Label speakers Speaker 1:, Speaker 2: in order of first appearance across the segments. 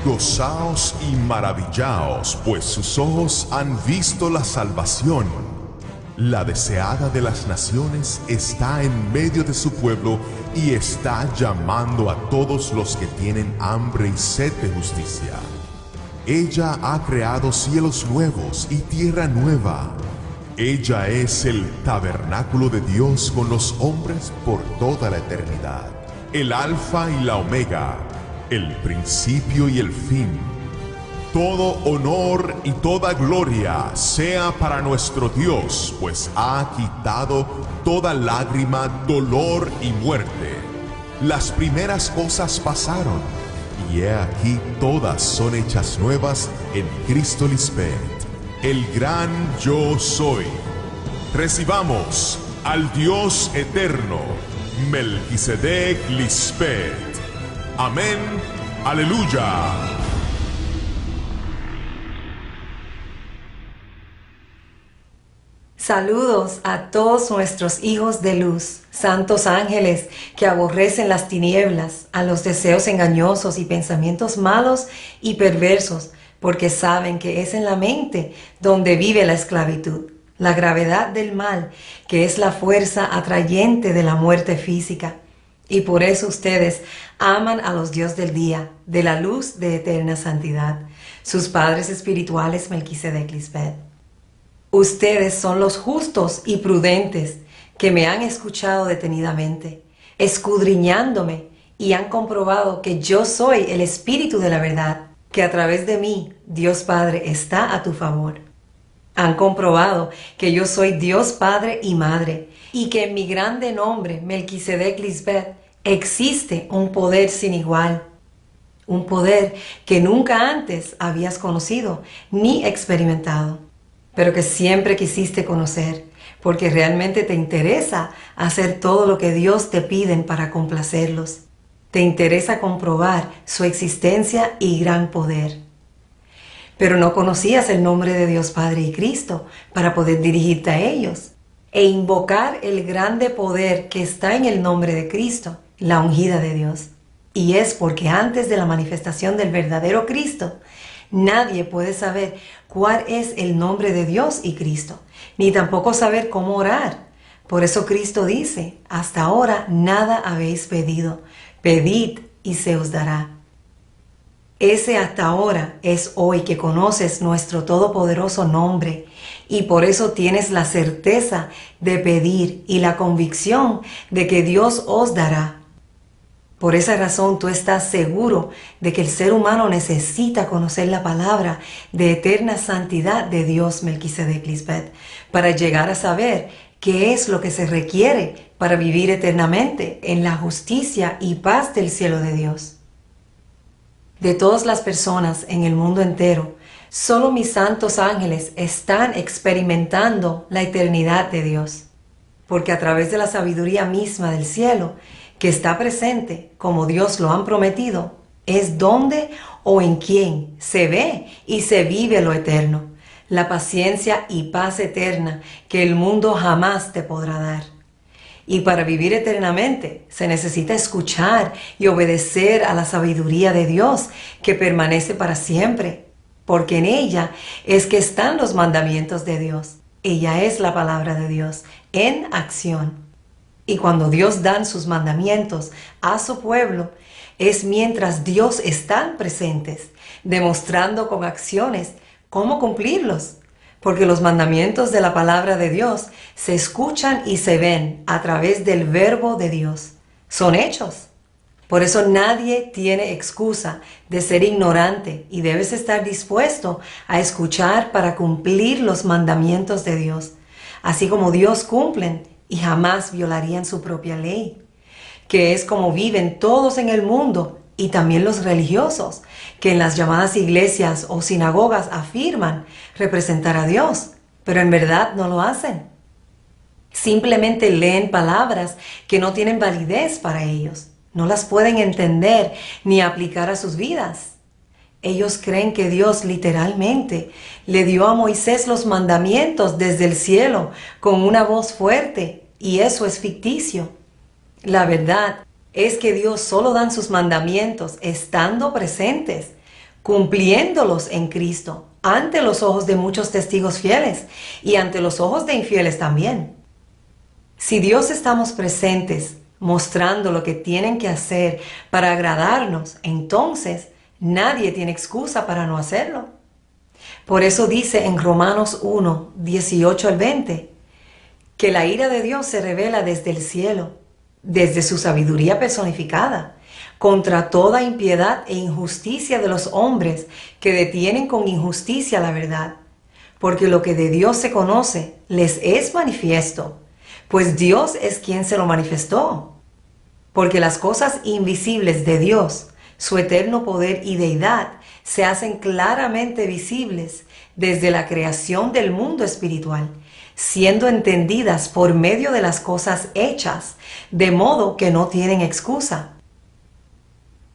Speaker 1: Gozaos y maravillaos, pues sus ojos han visto la salvación. La deseada de las naciones está en medio de su pueblo y está llamando a todos los que tienen hambre y sed de justicia. Ella ha creado cielos nuevos y tierra nueva. Ella es el tabernáculo de Dios con los hombres por toda la eternidad. El Alfa y la Omega, el principio y el fin. Todo honor y toda gloria sea para nuestro Dios, pues ha quitado toda lágrima, dolor y muerte. Las primeras cosas pasaron, y he aquí todas son hechas nuevas en Cristo Lisbeth, el gran yo soy. Recibamos al Dios eterno, Melquisedec Lisbeth. Amén. Aleluya.
Speaker 2: Saludos a todos nuestros hijos de luz, santos ángeles que aborrecen las tinieblas, a los deseos engañosos y pensamientos malos y perversos, porque saben que es en la mente donde vive la esclavitud, la gravedad del mal, que es la fuerza atrayente de la muerte física. Y por eso ustedes aman a los Dios del día, de la luz de eterna santidad, sus padres espirituales Melquisedec Lisbeth. Ustedes son los justos y prudentes que me han escuchado detenidamente, escudriñándome, y han comprobado que yo soy el Espíritu de la verdad, que a través de mí, Dios Padre, está a tu favor. Han comprobado que yo soy Dios Padre y Madre, y que en mi grande nombre, Melquisedec Lisbeth, existe un poder sin igual. Un poder que nunca antes habías conocido ni experimentado, pero que siempre quisiste conocer, porque realmente te interesa hacer todo lo que Dios te pide para complacerlos. Te interesa comprobar su existencia y gran poder. Pero no conocías el nombre de Dios Padre y Cristo para poder dirigirte a ellos e invocar el grande poder que está en el nombre de Cristo, la ungida de Dios. Y es porque antes de la manifestación del verdadero Cristo, nadie puede saber cuál es el nombre de Dios y Cristo, ni tampoco saber cómo orar. Por eso Cristo dice, hasta ahora nada habéis pedido, pedid y se os dará. Ese hasta ahora es hoy que conoces nuestro todopoderoso nombre y por eso tienes la certeza de pedir y la convicción de que Dios os dará. Por esa razón tú estás seguro de que el ser humano necesita conocer la palabra de eterna santidad de Dios Melquisedec Lisbeth para llegar a saber qué es lo que se requiere para vivir eternamente en la justicia y paz del cielo de Dios. De todas las personas en el mundo entero, solo mis santos ángeles están experimentando la eternidad de Dios, porque a través de la sabiduría misma del cielo, que está presente como Dios lo han prometido, es donde o en quién se ve y se vive lo eterno, la paciencia y paz eterna que el mundo jamás te podrá dar. Y para vivir eternamente se necesita escuchar y obedecer a la sabiduría de Dios que permanece para siempre, porque en ella es que están los mandamientos de Dios. Ella es la palabra de Dios en acción. Y cuando Dios da sus mandamientos a su pueblo, es mientras Dios están presentes, demostrando con acciones cómo cumplirlos. Porque los mandamientos de la palabra de Dios se escuchan y se ven a través del verbo de Dios. Son hechos. Por eso nadie tiene excusa de ser ignorante y debes estar dispuesto a escuchar para cumplir los mandamientos de Dios, así como Dios cumplen y jamás violarían su propia ley, que es como viven todos en el mundo y también los religiosos, que en las llamadas iglesias o sinagogas afirman representar a Dios, pero en verdad no lo hacen. Simplemente leen palabras que no tienen validez para ellos, no las pueden entender ni aplicar a sus vidas. Ellos creen que Dios literalmente le dio a Moisés los mandamientos desde el cielo con una voz fuerte, y eso es ficticio. La verdad es que Dios solo da sus mandamientos estando presentes, cumpliéndolos en Cristo, ante los ojos de muchos testigos fieles y ante los ojos de infieles también. Si Dios estamos presentes, mostrando lo que tienen que hacer para agradarnos, entonces nadie tiene excusa para no hacerlo. Por eso dice en Romanos 1, 18 al 20, que la ira de Dios se revela desde el cielo, desde su sabiduría personificada, contra toda impiedad e injusticia de los hombres que detienen con injusticia la verdad. Porque lo que de Dios se conoce les es manifiesto, pues Dios es quien se lo manifestó. Porque las cosas invisibles de Dios, su eterno poder y deidad, se hacen claramente visibles desde la creación del mundo espiritual, siendo entendidas por medio de las cosas hechas, de modo que no tienen excusa.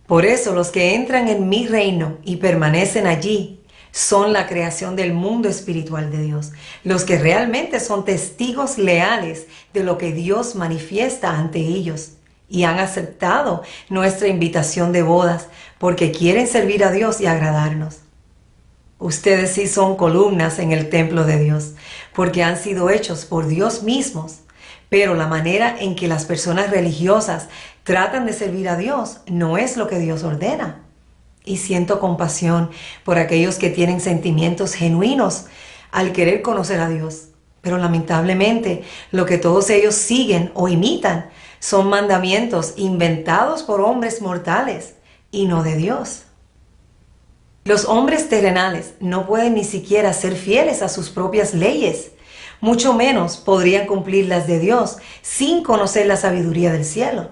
Speaker 2: Por eso los que entran en mi reino y permanecen allí son la creación del mundo espiritual de Dios, los que realmente son testigos leales de lo que Dios manifiesta ante ellos y han aceptado nuestra invitación de bodas porque quieren servir a Dios y agradarnos. Ustedes sí son columnas en el templo de Dios, porque han sido hechos por Dios mismos, pero la manera en que las personas religiosas tratan de servir a Dios no es lo que Dios ordena. Y siento compasión por aquellos que tienen sentimientos genuinos al querer conocer a Dios, pero lamentablemente lo que todos ellos siguen o imitan son mandamientos inventados por hombres mortales y no de Dios. Los hombres terrenales no pueden ni siquiera ser fieles a sus propias leyes, mucho menos podrían cumplir las de Dios sin conocer la sabiduría del cielo.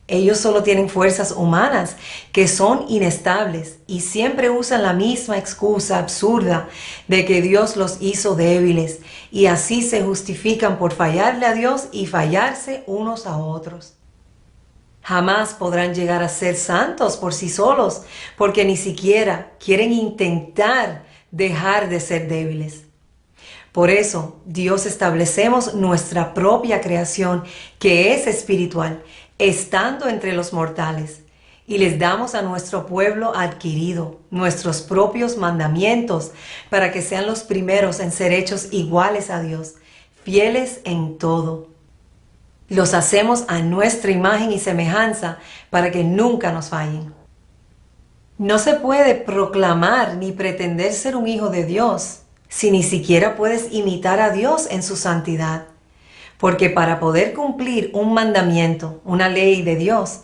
Speaker 2: Ellos solo tienen fuerzas humanas que son inestables y siempre usan la misma excusa absurda de que Dios los hizo débiles y así se justifican por fallarle a Dios y fallarse unos a otros. Jamás podrán llegar a ser santos por sí solos porque ni siquiera quieren intentar dejar de ser débiles. Por eso, Dios establecemos nuestra propia creación que es espiritual, estando entre los mortales, y les damos a nuestro pueblo adquirido nuestros propios mandamientos para que sean los primeros en ser hechos iguales a Dios, fieles en todo. Los hacemos a nuestra imagen y semejanza para que nunca nos fallen. No se puede proclamar ni pretender ser un hijo de Dios si ni siquiera puedes imitar a Dios en su santidad. Porque para poder cumplir un mandamiento, una ley de Dios,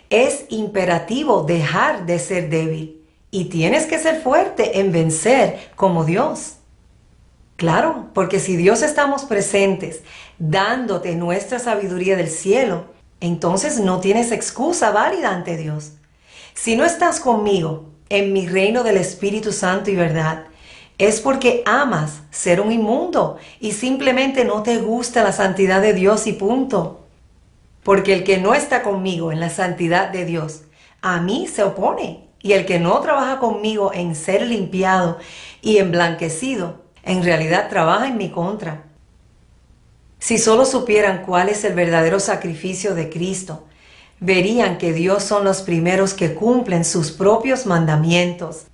Speaker 2: es imperativo dejar de ser débil y tienes que ser fuerte en vencer como Dios. Claro, porque si Dios estamos presentes, dándote nuestra sabiduría del cielo, entonces no tienes excusa válida ante Dios. Si no estás conmigo en mi reino del Espíritu Santo y verdad, es porque amas ser un inmundo y simplemente no te gusta la santidad de Dios y punto. Porque el que no está conmigo en la santidad de Dios, a mí se opone. Y el que no trabaja conmigo en ser limpiado y emblanquecido, en realidad trabaja en mi contra. Si solo supieran cuál es el verdadero sacrificio de Cristo, verían que Dios son los primeros que cumplen sus propios mandamientos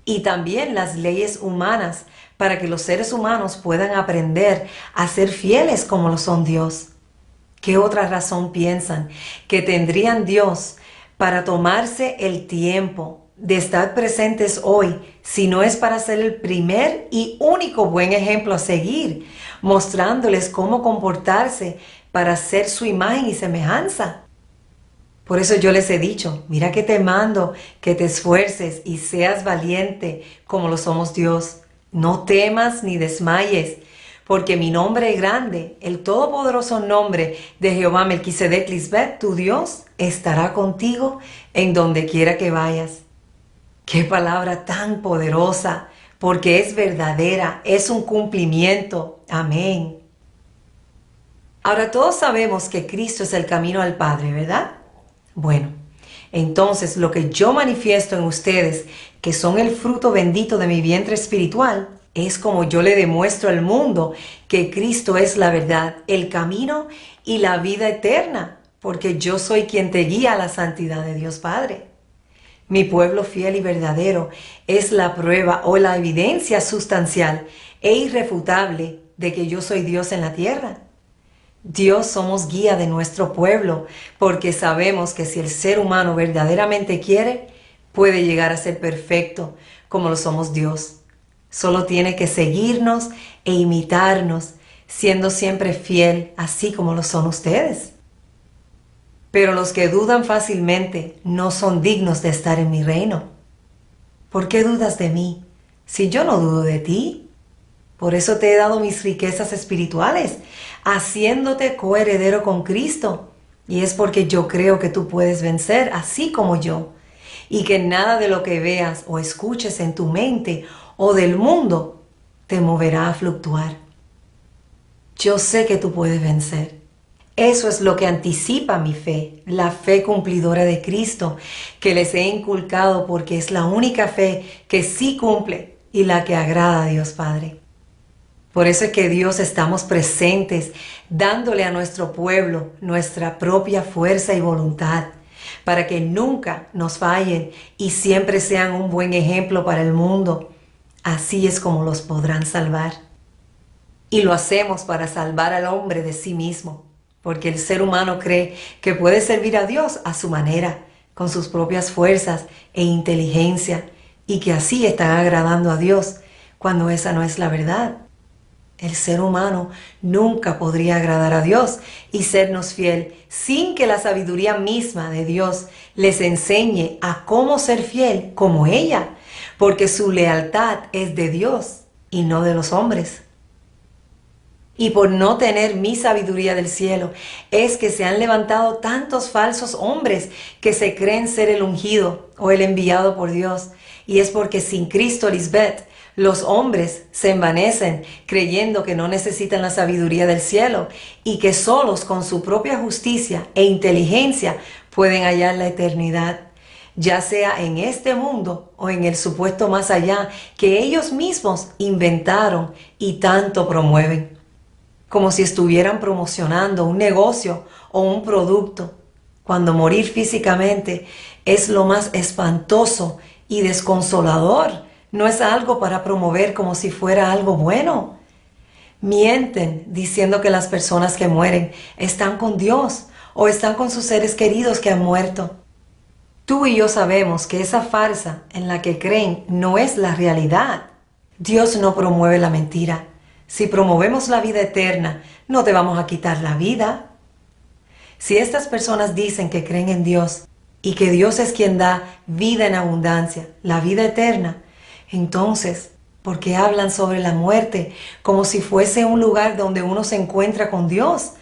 Speaker 2: y también las leyes humanas para que los seres humanos puedan aprender a ser fieles como lo son Dios. ¿Qué otra razón piensan que tendrían Dios para tomarse el tiempo de estar presentes hoy si no es para ser el primer y único buen ejemplo a seguir, mostrándoles cómo comportarse para ser su imagen y semejanza? Por eso yo les he dicho, mira que te mando que te esfuerces y seas valiente como lo somos Dios. No temas ni desmayes, porque mi nombre es grande, el todopoderoso nombre de Jehová Melquisedec Lisbeth, tu Dios, estará contigo en donde quiera que vayas. ¡Qué palabra tan poderosa! Porque es verdadera, es un cumplimiento. Amén. Ahora todos sabemos que Cristo es el camino al Padre, ¿verdad? Bueno, entonces lo que yo manifiesto en ustedes, que son el fruto bendito de mi vientre espiritual, es como yo le demuestro al mundo que Cristo es la verdad, el camino y la vida eterna, porque yo soy quien te guía a la santidad de Dios Padre. Mi pueblo fiel y verdadero es la prueba o la evidencia sustancial e irrefutable de que yo soy Dios en la tierra. Dios somos guía de nuestro pueblo porque sabemos que si el ser humano verdaderamente quiere, puede llegar a ser perfecto como lo somos Dios. Solo tiene que seguirnos e imitarnos, siendo siempre fiel, así como lo son ustedes. Pero los que dudan fácilmente no son dignos de estar en mi reino. ¿Por qué dudas de mí, si yo no dudo de ti? Por eso te he dado mis riquezas espirituales, haciéndote coheredero con Cristo. Y es porque yo creo que tú puedes vencer así como yo, y que nada de lo que veas o escuches en tu mente o del mundo te moverá a fluctuar. Yo sé que tú puedes vencer. Eso es lo que anticipa mi fe, la fe cumplidora de Cristo, que les he inculcado porque es la única fe que sí cumple y la que agrada a Dios Padre. Por eso es que Dios estamos presentes, dándole a nuestro pueblo nuestra propia fuerza y voluntad, para que nunca nos fallen y siempre sean un buen ejemplo para el mundo. Así es como los podrán salvar. Y lo hacemos para salvar al hombre de sí mismo, porque el ser humano cree que puede servir a Dios a su manera, con sus propias fuerzas e inteligencia, y que así están agradando a Dios, cuando esa no es la verdad. El ser humano nunca podría agradar a Dios y sernos fiel sin que la sabiduría misma de Dios les enseñe a cómo ser fiel como ella, porque su lealtad es de Dios y no de los hombres. Y por no tener mi sabiduría del cielo, es que se han levantado tantos falsos hombres que se creen ser el ungido o el enviado por Dios. Y es porque sin Cristo, Lisbeth, los hombres se envanecen creyendo que no necesitan la sabiduría del cielo y que solos con su propia justicia e inteligencia pueden hallar la eternidad, ya sea en este mundo o en el supuesto más allá que ellos mismos inventaron y tanto promueven, como si estuvieran promocionando un negocio o un producto, cuando morir físicamente es lo más espantoso y desconsolador. No es algo para promover como si fuera algo bueno. Mienten diciendo que las personas que mueren están con Dios o están con sus seres queridos que han muerto. Tú y yo sabemos que esa farsa en la que creen no es la realidad. Dios no promueve la mentira. Si promovemos la vida eterna, no te vamos a quitar la vida. Si estas personas dicen que creen en Dios y que Dios es quien da vida en abundancia, la vida eterna, entonces, ¿por qué hablan sobre la muerte como si fuese un lugar donde uno se encuentra con Dios,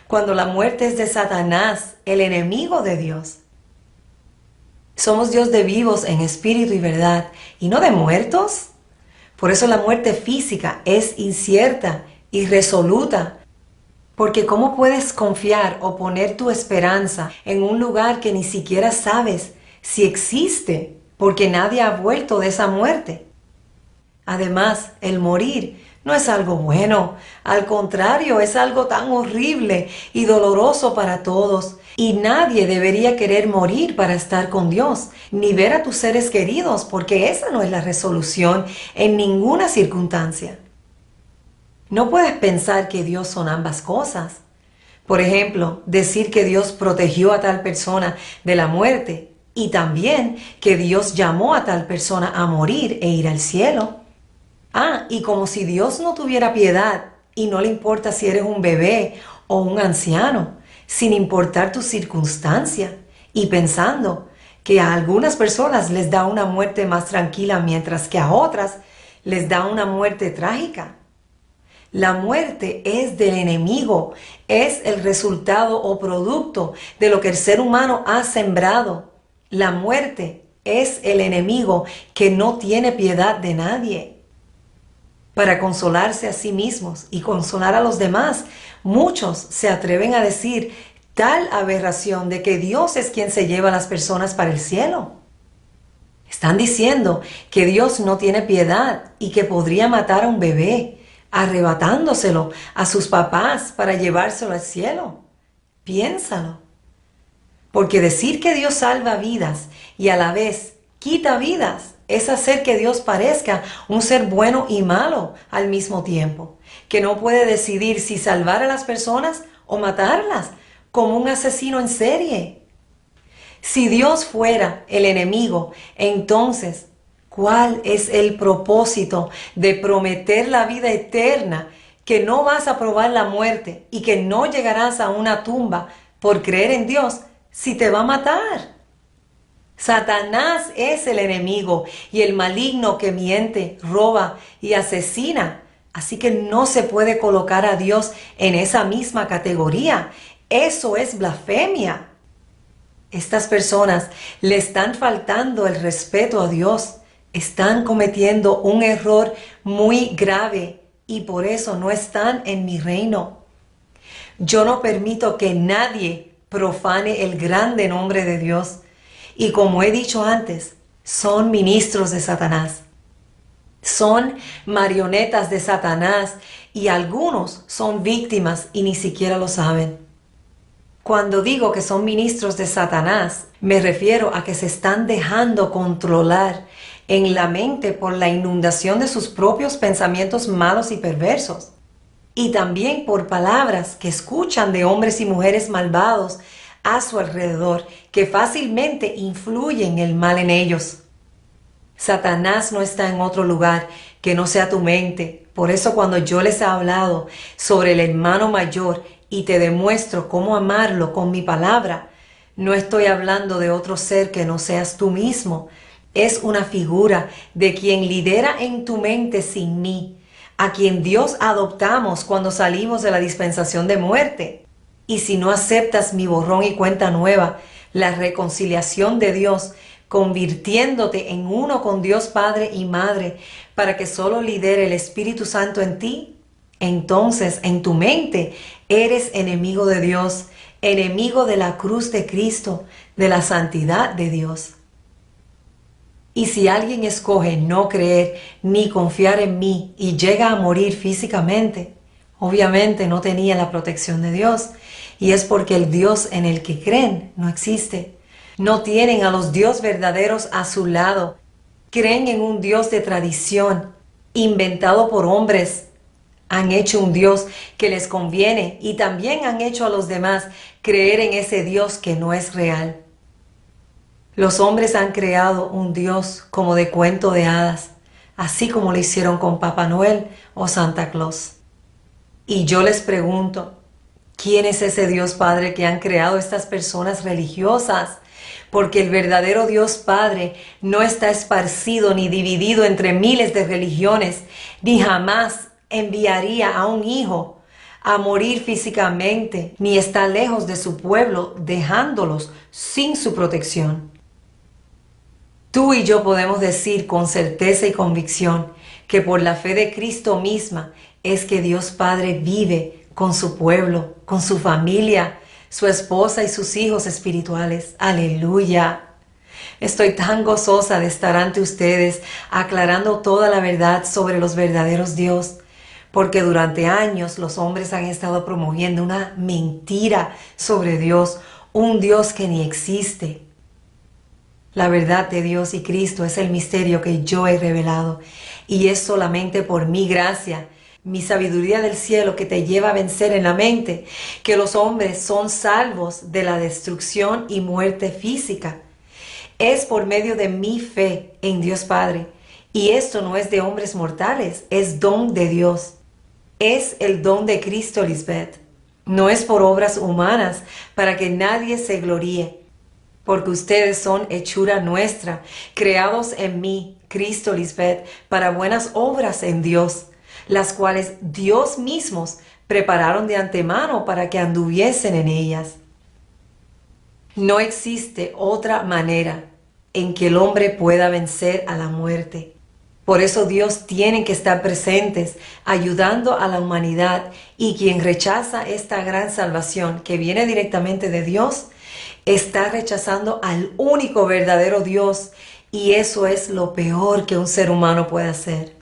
Speaker 2: cuando la muerte es de Satanás, el enemigo de Dios? Somos Dios de vivos en espíritu y verdad, y no de muertos. Por eso la muerte física es incierta, irresoluta, porque ¿cómo puedes confiar o poner tu esperanza en un lugar que ni siquiera sabes si existe? Porque nadie ha vuelto de esa muerte. Además, el morir no es algo bueno, al contrario, es algo tan horrible y doloroso para todos. Y nadie debería querer morir para estar con Dios, ni ver a tus seres queridos, porque esa no es la resolución en ninguna circunstancia. No puedes pensar que Dios son ambas cosas. Por ejemplo, decir que Dios protegió a tal persona de la muerte, y también que Dios llamó a tal persona a morir e ir al cielo. Y como si Dios no tuviera piedad y no le importa si eres un bebé o un anciano, sin importar tu circunstancia, y pensando que a algunas personas les da una muerte más tranquila mientras que a otras les da una muerte trágica. La muerte es del enemigo, es el resultado o producto de lo que el ser humano ha sembrado. La muerte es el enemigo que no tiene piedad de nadie. Para consolarse a sí mismos y consolar a los demás, muchos se atreven a decir tal aberración de que Dios es quien se lleva a las personas para el cielo. Están diciendo que Dios no tiene piedad y que podría matar a un bebé, arrebatándoselo a sus papás para llevárselo al cielo. Piénsalo. Porque decir que Dios salva vidas y a la vez quita vidas. Es hacer que Dios parezca un ser bueno y malo al mismo tiempo, que no puede decidir si salvar a las personas o matarlas, como un asesino en serie. Si Dios fuera el enemigo, entonces, ¿cuál es el propósito de prometer la vida eterna, que no vas a probar la muerte y que no llegarás a una tumba por creer en Dios si te va a matar? Satanás es el enemigo y el maligno que miente, roba y asesina. Así que no se puede colocar a Dios en esa misma categoría. Eso es blasfemia. Estas personas le están faltando el respeto a Dios. Están cometiendo un error muy grave y por eso no están en mi reino. Yo no permito que nadie profane el grande nombre de Dios. Y como he dicho antes, son ministros de Satanás. Son marionetas de Satanás y algunos son víctimas y ni siquiera lo saben. Cuando digo que son ministros de Satanás, me refiero a que se están dejando controlar en la mente por la inundación de sus propios pensamientos malos y perversos. Y también por palabras que escuchan de hombres y mujeres malvados a su alrededor, que fácilmente influyen el mal en ellos. Satanás no está en otro lugar que no sea tu mente. Por eso cuando yo les he hablado sobre el hermano mayor y te demuestro cómo amarlo con mi palabra, no estoy hablando de otro ser que no seas tú mismo. Es una figura de quien lidera en tu mente sin mí, a quien Dios adoptamos cuando salimos de la dispensación de muerte. Y si no aceptas mi borrón y cuenta nueva, la reconciliación de Dios, convirtiéndote en uno con Dios Padre y Madre, para que solo lidere el Espíritu Santo en ti, entonces en tu mente eres enemigo de Dios, enemigo de la cruz de Cristo, de la santidad de Dios. Y si alguien escoge no creer ni confiar en mí y llega a morir físicamente, obviamente no tenía la protección de Dios, y es porque el Dios en el que creen no existe. No tienen a los Dios verdaderos a su lado. Creen en un Dios de tradición, inventado por hombres. Han hecho un Dios que les conviene y también han hecho a los demás creer en ese Dios que no es real. Los hombres han creado un Dios como de cuento de hadas, así como lo hicieron con Papá Noel o Santa Claus. Y yo les pregunto, ¿quién es ese Dios Padre que han creado estas personas religiosas? Porque el verdadero Dios Padre no está esparcido ni dividido entre miles de religiones, ni jamás enviaría a un hijo a morir físicamente, ni está lejos de su pueblo, dejándolos sin su protección. Tú y yo podemos decir con certeza y convicción que por la fe de Cristo misma es que Dios Padre vive con su pueblo, con su familia, su esposa y sus hijos espirituales. ¡Aleluya! Estoy tan gozosa de estar ante ustedes aclarando toda la verdad sobre los verdaderos Dios, porque durante años los hombres han estado promoviendo una mentira sobre Dios, un Dios que ni existe. La verdad de Dios y Cristo es el misterio que yo he revelado, y es solamente por mi gracia, mi sabiduría del cielo, que te lleva a vencer en la mente que los hombres son salvos de la destrucción y muerte física. Es por medio de mi fe en Dios Padre, y esto no es de hombres mortales, es don de Dios. Es el don de Cristo, Lisbeth. No es por obras humanas, para que nadie se gloríe. Porque ustedes son hechura nuestra, creados en mí, Cristo, Lisbeth, para buenas obras en Dios, las cuales Dios mismos prepararon de antemano para que anduviesen en ellas. No existe otra manera en que el hombre pueda vencer a la muerte. Por eso Dios tiene que estar presentes, ayudando a la humanidad, y quien rechaza esta gran salvación que viene directamente de Dios, está rechazando al único verdadero Dios, y eso es lo peor que un ser humano puede hacer.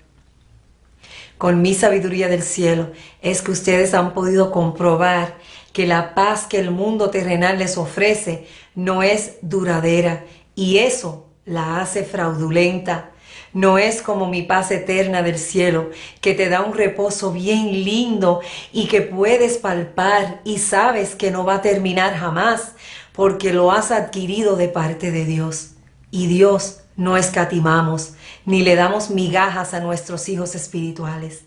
Speaker 2: Con mi sabiduría del cielo es que ustedes han podido comprobar que la paz que el mundo terrenal les ofrece no es duradera, y eso la hace fraudulenta. No es como mi paz eterna del cielo, que te da un reposo bien lindo y que puedes palpar y sabes que no va a terminar jamás, porque lo has adquirido de parte de Dios. Y Dios no escatimamos, ni le damos migajas a nuestros hijos espirituales.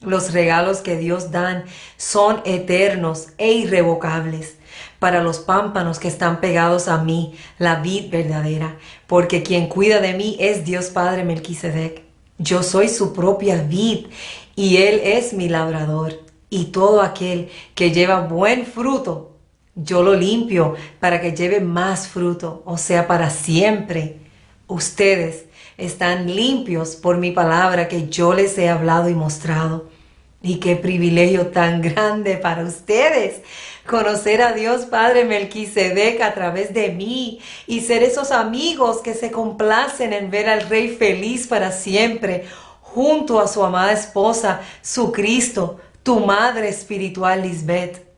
Speaker 2: Los regalos que Dios dan son eternos e irrevocables para los pámpanos que están pegados a mí, la vid verdadera, porque quien cuida de mí es Dios Padre Melquisedec. Yo soy su propia vid y Él es mi labrador, y todo aquel que lleva buen fruto, yo lo limpio para que lleve más fruto, o sea, para siempre. Ustedes están limpios por mi palabra que yo les he hablado y mostrado. Y qué privilegio tan grande para ustedes conocer a Dios Padre Melquisedec a través de mí y ser esos amigos que se complacen en ver al Rey feliz para siempre junto a su amada esposa, su Cristo, tu madre espiritual Lisbeth.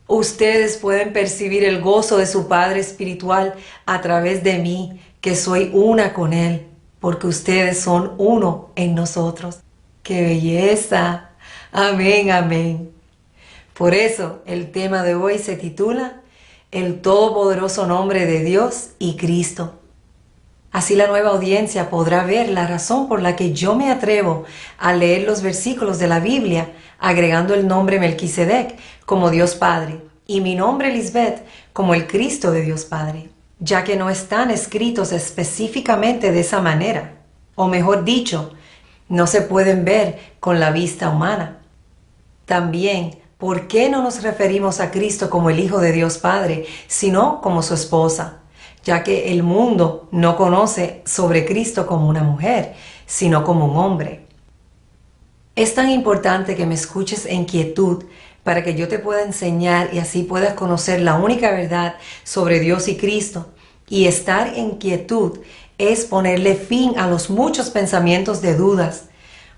Speaker 2: Ustedes pueden percibir el gozo de su Padre espiritual a través de mí, que soy una con Él, porque ustedes son uno en nosotros. ¡Qué belleza! Amén, amén. Por eso el tema de hoy se titula El todopoderoso nombre de Dios y Cristo. Así la nueva audiencia podrá ver la razón por la que yo me atrevo a leer los versículos de la Biblia agregando el nombre Melquisedec como Dios Padre y mi nombre Lisbeth como el Cristo de Dios Padre, ya que no están escritos específicamente de esa manera, o mejor dicho, no se pueden ver con la vista humana. También, ¿por qué no nos referimos a Cristo como el Hijo de Dios Padre, sino como su esposa? Ya que el mundo no conoce sobre Cristo como una mujer, sino como un hombre. Es tan importante que me escuches en quietud para que yo te pueda enseñar y así puedas conocer la única verdad sobre Dios y Cristo. Y estar en quietud es ponerle fin a los muchos pensamientos de dudas.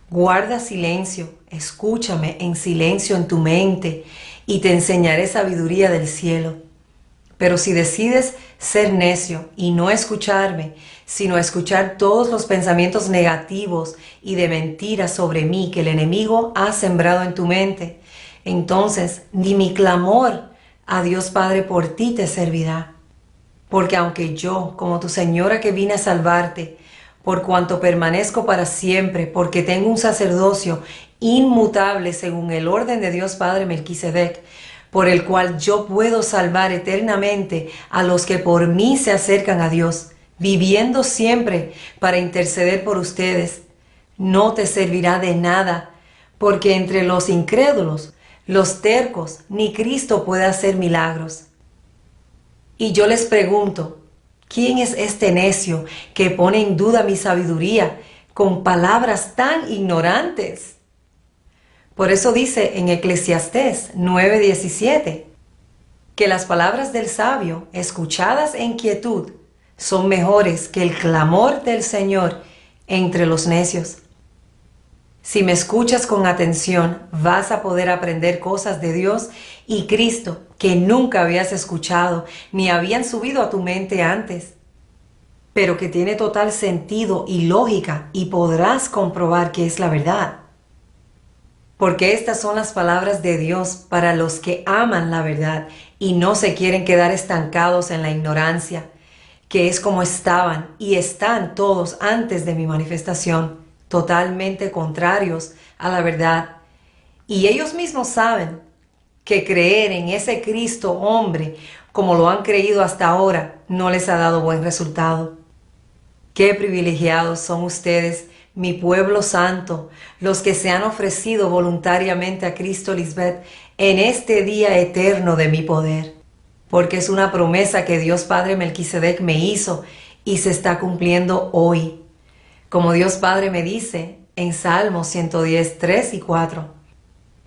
Speaker 2: Guarda silencio, escúchame en silencio en tu mente y te enseñaré sabiduría del cielo. Pero si decides ser necio y no escucharme, sino escuchar todos los pensamientos negativos y de mentiras sobre mí que el enemigo ha sembrado en tu mente, entonces ni mi clamor a Dios Padre por ti te servirá. Porque aunque yo, como tu señora que vine a salvarte, por cuanto permanezco para siempre, porque tengo un sacerdocio inmutable según el orden de Dios Padre Melquisedec, por el cual yo puedo salvar eternamente a los que por mí se acercan a Dios, viviendo siempre para interceder por ustedes, no te servirá de nada, porque entre los incrédulos, los tercos, ni Cristo puede hacer milagros. Y yo les pregunto, ¿quién es este necio que pone en duda mi sabiduría con palabras tan ignorantes? Por eso dice en Eclesiastés 9:17 que las palabras del sabio, escuchadas en quietud, son mejores que el clamor del Señor entre los necios. Si me escuchas con atención, vas a poder aprender cosas de Dios y Cristo que nunca habías escuchado ni habían subido a tu mente antes, pero que tiene total sentido y lógica y podrás comprobar que es la verdad. Porque estas son las palabras de Dios para los que aman la verdad y no se quieren quedar estancados en la ignorancia, que es como estaban y están todos antes de mi manifestación, totalmente contrarios a la verdad. Y ellos mismos saben que creer en ese Cristo hombre, como lo han creído hasta ahora, no les ha dado buen resultado. Qué privilegiados son ustedes, mi pueblo santo, los que se han ofrecido voluntariamente a Cristo Lisbeth en este día eterno de mi poder, porque es una promesa que Dios Padre Melquisedec me hizo y se está cumpliendo hoy. Como Dios Padre me dice en Salmos 110, 3 y 4,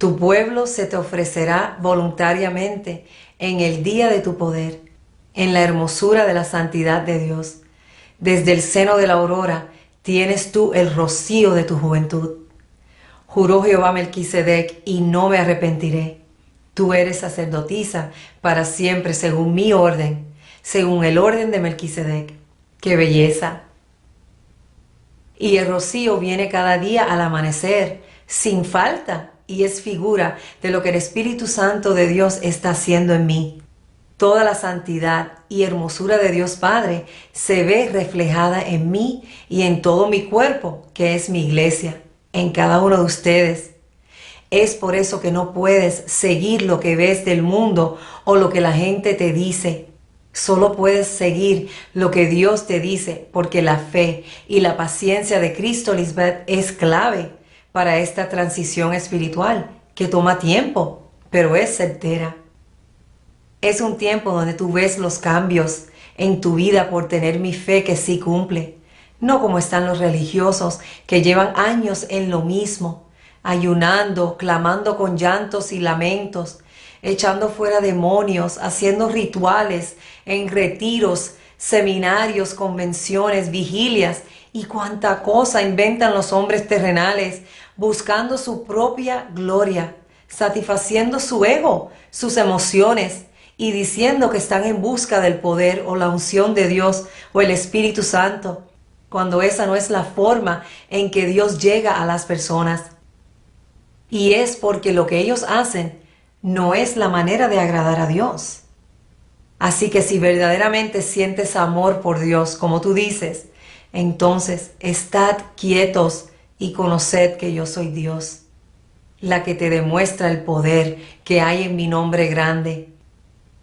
Speaker 2: tu pueblo se te ofrecerá voluntariamente en el día de tu poder, en la hermosura de la santidad de Dios. Desde el seno de la aurora tienes tú el rocío de tu juventud. Juró Jehová Melquisedec, y no me arrepentiré. Tú eres sacerdotisa para siempre según mi orden, según el orden de Melquisedec. ¡Qué belleza! Y el rocío viene cada día al amanecer, sin falta, y es figura de lo que el Espíritu Santo de Dios está haciendo en mí. Toda la santidad y hermosura de Dios Padre se ve reflejada en mí y en todo mi cuerpo, que es mi iglesia, en cada uno de ustedes. Es por eso que no puedes seguir lo que ves del mundo o lo que la gente te dice. Solo puedes seguir lo que Dios te dice, porque la fe y la paciencia de Cristo, Lisbeth, es clave para esta transición espiritual que toma tiempo, pero es certera. Es un tiempo donde tú ves los cambios en tu vida por tener mi fe que sí cumple, no como están los religiosos que llevan años en lo mismo, ayunando, clamando con llantos y lamentos, echando fuera demonios, haciendo rituales en retiros, seminarios, convenciones, vigilias y cuánta cosa inventan los hombres terrenales, buscando su propia gloria, satisfaciendo su ego, sus emociones y diciendo que están en busca del poder o la unción de Dios o el Espíritu Santo, cuando esa no es la forma en que Dios llega a las personas. Y es porque lo que ellos hacen no es la manera de agradar a Dios. Así que si verdaderamente sientes amor por Dios, como tú dices, entonces estad quietos y conoced que yo soy Dios, la que te demuestra el poder que hay en mi nombre grande.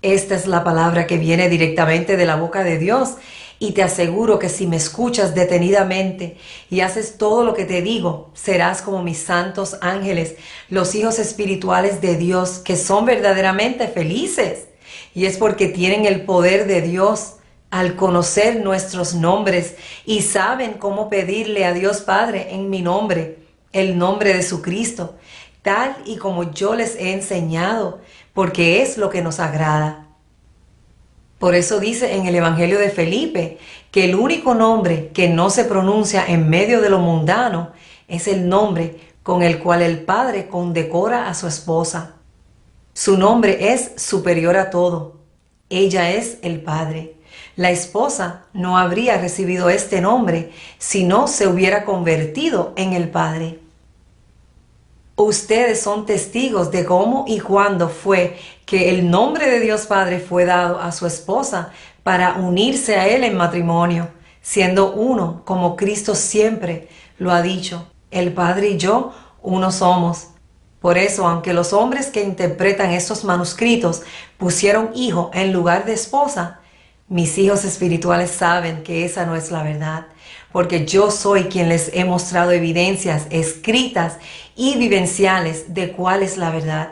Speaker 2: Esta es la palabra que viene directamente de la boca de Dios y te aseguro que si me escuchas detenidamente y haces todo lo que te digo, serás como mis santos ángeles, los hijos espirituales de Dios que son verdaderamente felices. Y es porque tienen el poder de Dios al conocer nuestros nombres y saben cómo pedirle a Dios Padre en mi nombre, el nombre de su Cristo, tal y como yo les he enseñado, porque es lo que nos agrada. Por eso dice en el Evangelio de Felipe que el único nombre que no se pronuncia en medio de lo mundano es el nombre con el cual el Padre condecora a su esposa. Su nombre es superior a todo. Ella es el Padre. La esposa no habría recibido este nombre si no se hubiera convertido en el Padre. Ustedes son testigos de cómo y cuándo fue que el nombre de Dios Padre fue dado a su esposa para unirse a Él en matrimonio, siendo uno como Cristo siempre lo ha dicho. El Padre y yo uno somos. Por eso, aunque los hombres que interpretan estos manuscritos pusieron hijo en lugar de esposa, mis hijos espirituales saben que esa no es la verdad, porque yo soy quien les he mostrado evidencias escritas y vivenciales de cuál es la verdad.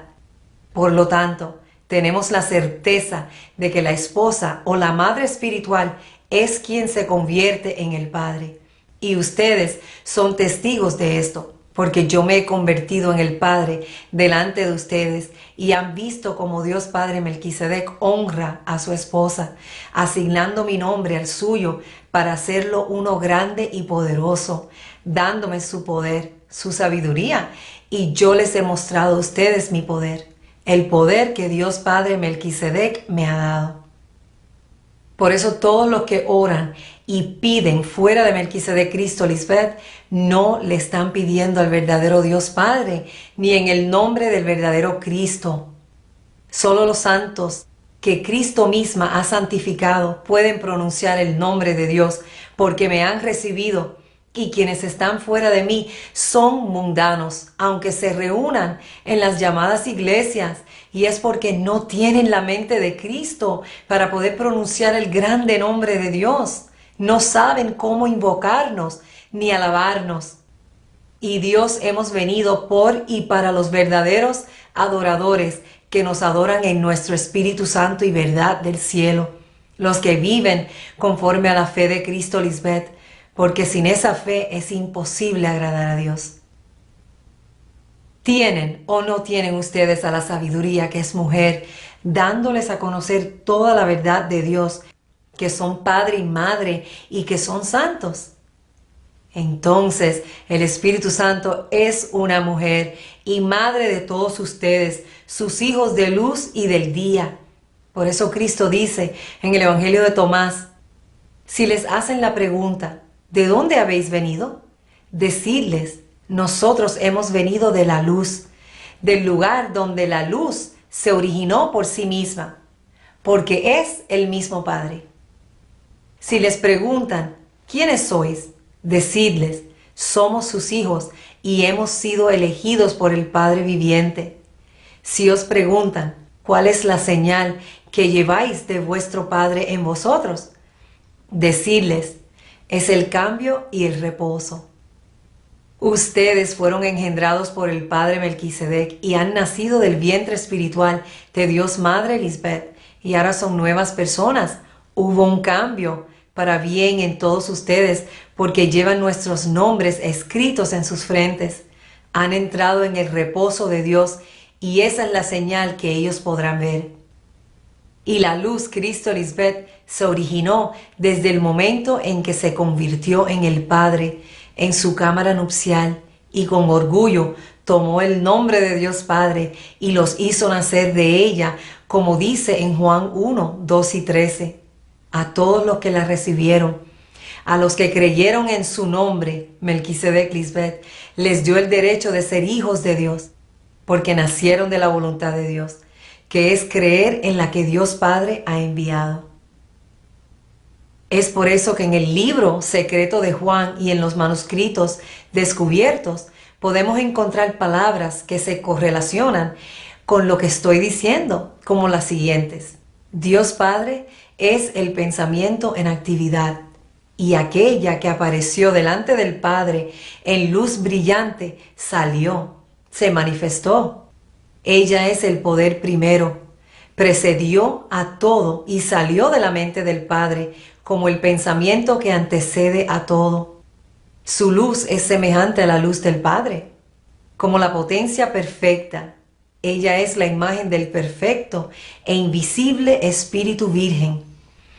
Speaker 2: Por lo tanto, tenemos la certeza de que la esposa o la madre espiritual es quien se convierte en el Padre. Y ustedes son testigos de esto, porque yo me he convertido en el Padre delante de ustedes y han visto como Dios Padre Melquisedec honra a su esposa, asignando mi nombre al suyo para hacerlo uno grande y poderoso, dándome su poder, su sabiduría, y yo les he mostrado a ustedes mi poder, el poder que Dios Padre Melquisedec me ha dado. Por eso todos los que oran y piden fuera de Melquisedec Cristo, Lisbeth, no le están pidiendo al verdadero Dios Padre, ni en el nombre del verdadero Cristo. Solo los santos que Cristo misma ha santificado pueden pronunciar el nombre de Dios, porque me han recibido, y quienes están fuera de mí son mundanos, aunque se reúnan en las llamadas iglesias, y es porque no tienen la mente de Cristo para poder pronunciar el grande nombre de Dios. No saben cómo invocarnos ni alabarnos. Y Dios hemos venido por y para los verdaderos adoradores que nos adoran en nuestro Espíritu Santo y verdad del cielo, los que viven conforme a la fe de Cristo, Lisbeth, porque sin esa fe es imposible agradar a Dios. ¿Tienen o no tienen ustedes a la sabiduría que es mujer, dándoles a conocer toda la verdad de Dios, que son padre y madre y que son santos? Entonces el Espíritu Santo es una mujer y madre de todos ustedes, sus hijos de luz y del día. Por eso Cristo dice en el Evangelio de Tomás, Si les hacen la pregunta, ¿de dónde habéis venido? Decidles, nosotros hemos venido de la luz, del lugar donde la luz se originó por sí misma, porque es el mismo Padre. Si les preguntan, ¿quiénes sois? Decidles, somos sus hijos y hemos sido elegidos por el Padre viviente. Si os preguntan, ¿cuál es la señal que lleváis de vuestro Padre en vosotros? Decidles, es el cambio y el reposo. Ustedes fueron engendrados por el Padre Melquisedec y han nacido del vientre espiritual de Dios Madre Lisbeth, y ahora son nuevas personas. Hubo un cambio para bien en todos ustedes porque llevan nuestros nombres escritos en sus frentes. Han entrado en el reposo de Dios y esa es la señal que ellos podrán ver. Y la luz Cristo Lisbeth se originó desde el momento en que se convirtió en el Padre en su cámara nupcial y con orgullo tomó el nombre de Dios Padre y los hizo nacer de ella, como dice en Juan 1, 2 y 13. A todos los que la recibieron, a los que creyeron en su nombre, Melquisedec Lisbeth, les dio el derecho de ser hijos de Dios, porque nacieron de la voluntad de Dios, que es creer en la que Dios Padre ha enviado. Es por eso que en el libro secreto de Juan y en los manuscritos descubiertos podemos encontrar palabras que se correlacionan con lo que estoy diciendo, como las siguientes. Dios Padre es el pensamiento en actividad, y aquella que apareció delante del Padre en luz brillante salió, se manifestó. Ella es el poder primero, precedió a todo y salió de la mente del Padre como el pensamiento que antecede a todo. Su luz es semejante a la luz del Padre, como la potencia perfecta. Ella es la imagen del perfecto e invisible Espíritu Virgen.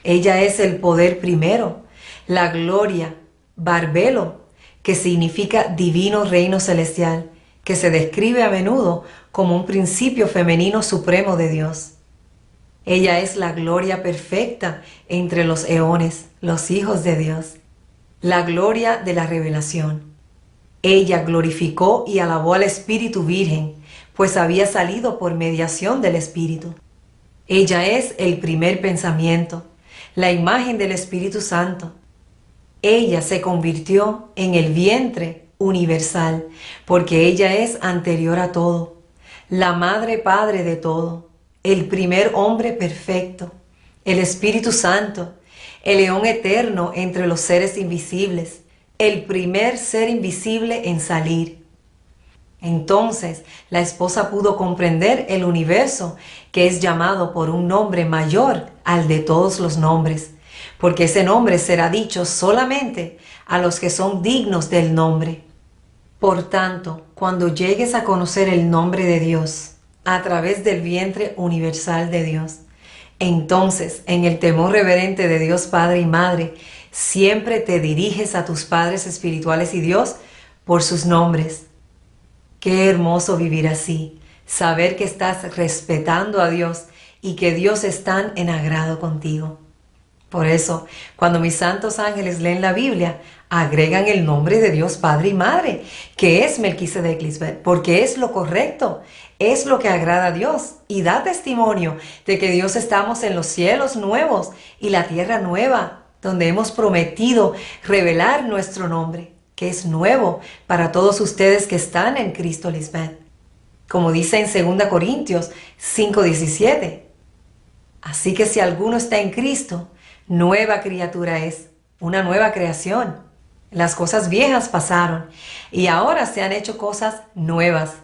Speaker 2: Ella es el poder primero, la gloria, Barbelo, que significa divino reino celestial, que se describe a menudo como un principio femenino supremo de Dios. Ella es la gloria perfecta entre los eones, los hijos de Dios, la gloria de la revelación. Ella glorificó y alabó al Espíritu Virgen, pues había salido por mediación del Espíritu. Ella es el primer pensamiento, la imagen del Espíritu Santo. Ella se convirtió en el vientre universal, porque ella es anterior a todo, la madre padre de todo, el primer hombre perfecto, el Espíritu Santo, el león eterno entre los seres invisibles, el primer ser invisible en salir. Entonces la esposa pudo comprender el universo, que es llamado por un nombre mayor al de todos los nombres, porque ese nombre será dicho solamente a los que son dignos del nombre. Por tanto, cuando llegues a conocer el nombre de Dios a través del vientre universal de Dios, entonces, en el temor reverente de Dios Padre y Madre, siempre te diriges a tus padres espirituales y Dios por sus nombres. Qué hermoso vivir así, saber que estás respetando a Dios y que Dios está en agrado contigo. Por eso, cuando mis santos ángeles leen la Biblia, agregan el nombre de Dios Padre y Madre, que es Melquisedec Lisbeth, porque es lo correcto, es lo que agrada a Dios y da testimonio de que Dios estamos en los cielos nuevos y la tierra nueva, donde hemos prometido revelar nuestro nombre, que es nuevo para todos ustedes que están en Cristo Lisbeth. Como dice en 2 Corintios 5:17. Así que si alguno está en Cristo, nueva criatura es, una nueva creación. Las cosas viejas pasaron y ahora se han hecho cosas nuevas.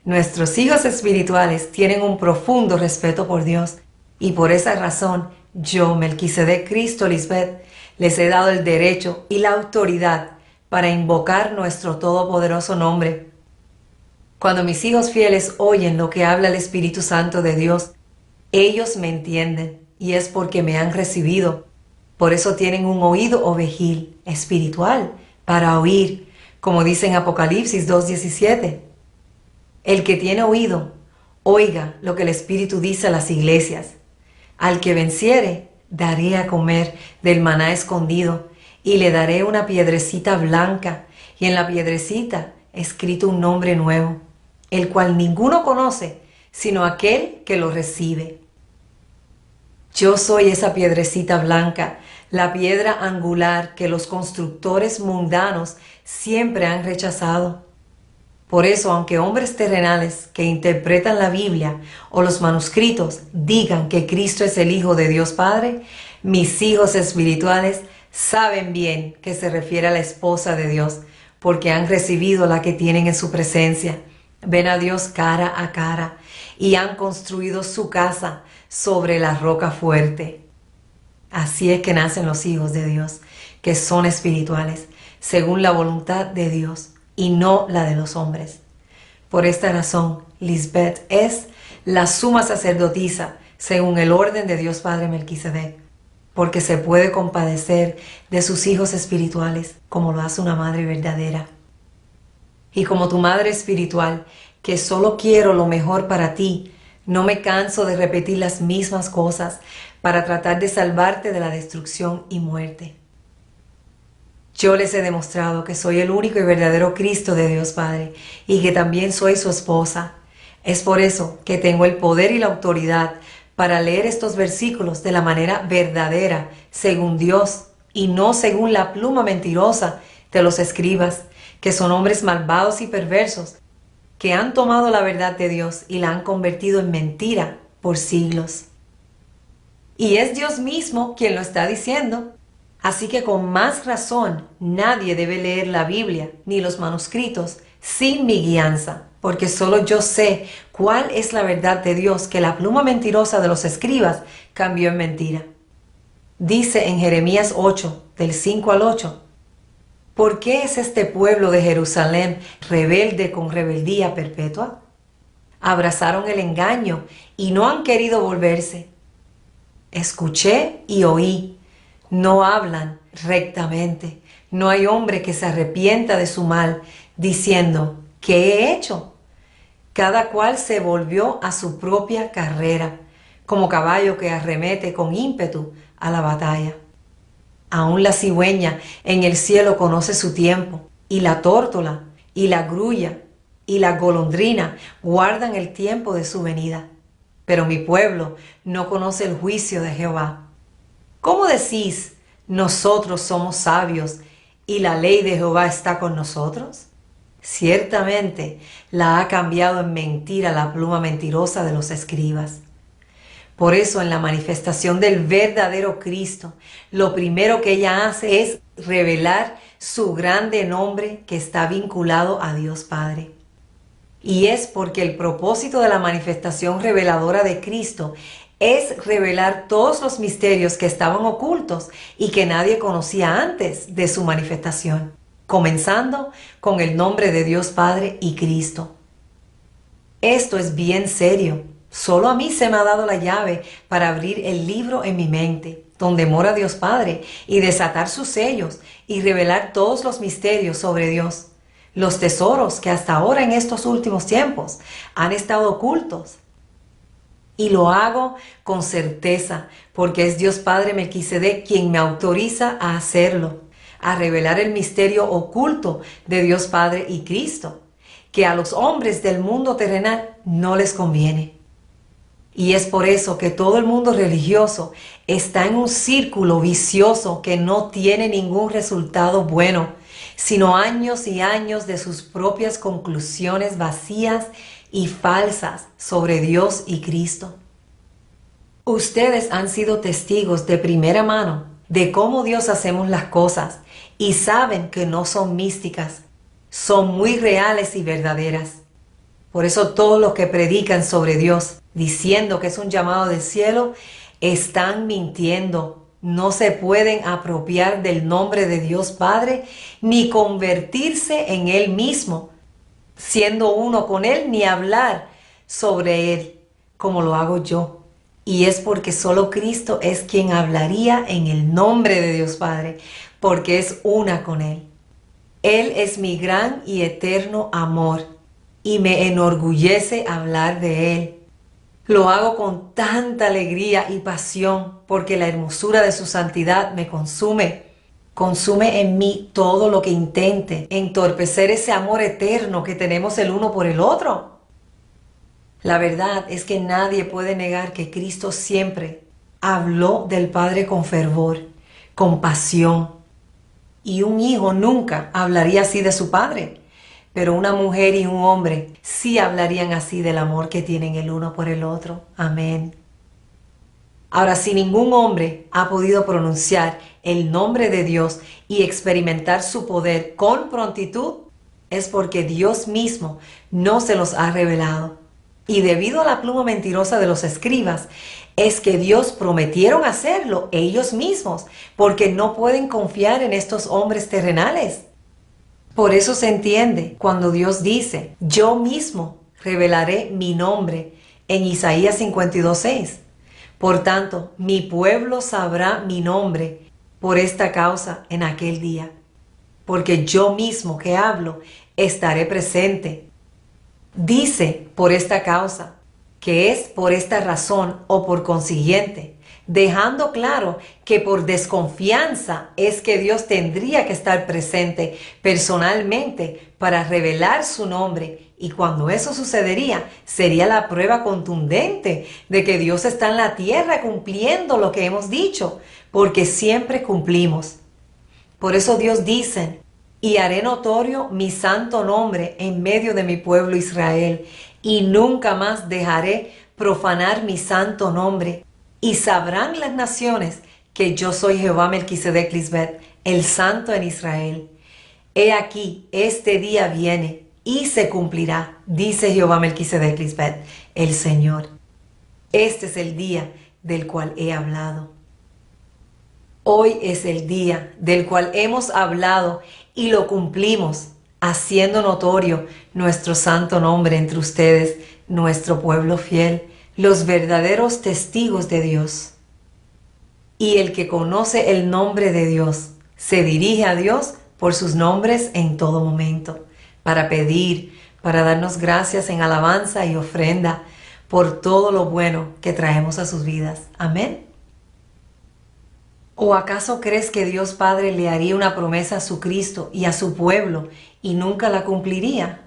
Speaker 2: Nuestros hijos espirituales tienen un profundo respeto por Dios y por esa razón yo, Melquisedec Cristo Lisbeth, les he dado el derecho y la autoridad para invocar nuestro todopoderoso nombre. Cuando mis hijos fieles oyen lo que habla el Espíritu Santo de Dios, ellos me entienden y es porque me han recibido. Por eso tienen un oído ovejil espiritual para oír, como dice en Apocalipsis 2:17. El que tiene oído, oiga lo que el Espíritu dice a las iglesias. Al que venciere, daré a comer del maná escondido, y le daré una piedrecita blanca, y en la piedrecita escrito un nombre nuevo, el cual ninguno conoce, sino aquel que lo recibe. Yo soy esa piedrecita blanca, la piedra angular que los constructores mundanos siempre han rechazado. Por eso, aunque hombres terrenales que interpretan la Biblia o los manuscritos digan que Cristo es el Hijo de Dios Padre, mis hijos espirituales saben bien que se refiere a la esposa de Dios, porque han recibido la que tienen en su presencia. Ven a Dios cara a cara y han construido su casa sobre la roca fuerte. Así es que nacen los hijos de Dios, que son espirituales, según la voluntad de Dios y no la de los hombres. Por esta razón, Lisbeth es la suma sacerdotisa, según el orden de Dios Padre Melquisedec, porque se puede compadecer de sus hijos espirituales, como lo hace una madre verdadera. Y como tu madre espiritual, que solo quiero lo mejor para ti, no me canso de repetir las mismas cosas para tratar de salvarte de la destrucción y muerte. Yo les he demostrado que soy el único y verdadero Cristo de Dios Padre y que también soy su esposa. Es por eso que tengo el poder y la autoridad para leer estos versículos de la manera verdadera, según Dios, y no según la pluma mentirosa de los escribas, que son hombres malvados y perversos, que han tomado la verdad de Dios y la han convertido en mentira por siglos. Y es Dios mismo quien lo está diciendo. Así que con más razón nadie debe leer la Biblia ni los manuscritos sin mi guianza, porque solo yo sé cuál es la verdad de Dios que la pluma mentirosa de los escribas cambió en mentira. Dice en Jeremías 8, del 5 al 8, ¿por qué es este pueblo de Jerusalén rebelde con rebeldía perpetua? Abrazaron el engaño y no han querido volverse. Escuché y oí, no hablan rectamente. No hay hombre que se arrepienta de su mal, diciendo, ¿qué he hecho? Cada cual se volvió a su propia carrera, como caballo que arremete con ímpetu a la batalla. Aún la cigüeña en el cielo conoce su tiempo, y la tórtola, y la grulla, y la golondrina guardan el tiempo de su venida. Pero mi pueblo no conoce el juicio de Jehová. ¿Cómo decís, nosotros somos sabios, y la ley de Jehová está con nosotros? Ciertamente la ha cambiado en mentira la pluma mentirosa de los escribas. Por eso en la manifestación del verdadero Cristo, lo primero que ella hace es revelar su grande nombre que está vinculado a Dios Padre. Y es porque el propósito de la manifestación reveladora de Cristo es revelar todos los misterios que estaban ocultos y que nadie conocía antes de su manifestación, comenzando con el nombre de Dios Padre y Cristo. Esto es bien serio. Solo a mí se me ha dado la llave para abrir el libro en mi mente, donde mora Dios Padre, y desatar sus sellos y revelar todos los misterios sobre Dios, los tesoros que hasta ahora en estos últimos tiempos han estado ocultos. Y lo hago con certeza, porque es Dios Padre Melquisedec quien me autoriza a hacerlo, a revelar el misterio oculto de Dios Padre y Cristo, que a los hombres del mundo terrenal no les conviene. Y es por eso que todo el mundo religioso está en un círculo vicioso que no tiene ningún resultado bueno, sino años y años de sus propias conclusiones vacías y falsas sobre Dios y Cristo. Ustedes han sido testigos de primera mano de cómo Dios hacemos las cosas y saben que no son místicas, son muy reales y verdaderas. Por eso todos los que predican sobre Dios, diciendo que es un llamado del cielo, están mintiendo. No se pueden apropiar del nombre de Dios Padre, ni convertirse en Él mismo, siendo uno con Él, ni hablar sobre Él, como lo hago yo. Y es porque solo Cristo es quien hablaría en el nombre de Dios Padre, porque es una con Él. Él es mi gran y eterno amor, y me enorgullece hablar de Él. Lo hago con tanta alegría y pasión porque la hermosura de su santidad me consume. Consume en mí todo lo que intente entorpecer ese amor eterno que tenemos el uno por el otro. La verdad es que nadie puede negar que Cristo siempre habló del Padre con fervor, con pasión. Y un hijo nunca hablaría así de su padre. Pero una mujer y un hombre sí hablarían así del amor que tienen el uno por el otro. Amén. Ahora, si ningún hombre ha podido pronunciar el nombre de Dios y experimentar su poder con prontitud, es porque Dios mismo no se los ha revelado. Y debido a la pluma mentirosa de los escribas, es que Dios prometieron hacerlo ellos mismos, porque no pueden confiar en estos hombres terrenales. Por eso se entiende cuando Dios dice, yo mismo revelaré mi nombre en Isaías 52:6. Por tanto, mi pueblo sabrá mi nombre por esta causa en aquel día. Porque yo mismo que hablo estaré presente. Dice por esta causa, que es por esta razón o por consiguiente, dejando claro que por desconfianza es que Dios tendría que estar presente personalmente para revelar su nombre, y cuando eso sucedería sería la prueba contundente de que Dios está en la tierra cumpliendo lo que hemos dicho, porque siempre cumplimos. Por eso Dios dice, y haré notorio mi santo nombre en medio de mi pueblo Israel, y nunca más dejaré profanar mi santo nombre. Y sabrán las naciones que yo soy Jehová Melquisedec Lisbeth, el santo en Israel. He aquí, este día viene y se cumplirá, dice Jehová Melquisedec Lisbeth, el Señor. Este es el día del cual he hablado. Hoy es el día del cual hemos hablado y lo cumplimos, haciendo notorio nuestro santo nombre entre ustedes, nuestro pueblo fiel, los verdaderos testigos de Dios. Y el que conoce el nombre de Dios se dirige a Dios por sus nombres en todo momento, para pedir, para darnos gracias en alabanza y ofrenda por todo lo bueno que traemos a sus vidas. Amén. ¿O acaso crees que Dios Padre le haría una promesa a su Cristo y a su pueblo y nunca la cumpliría?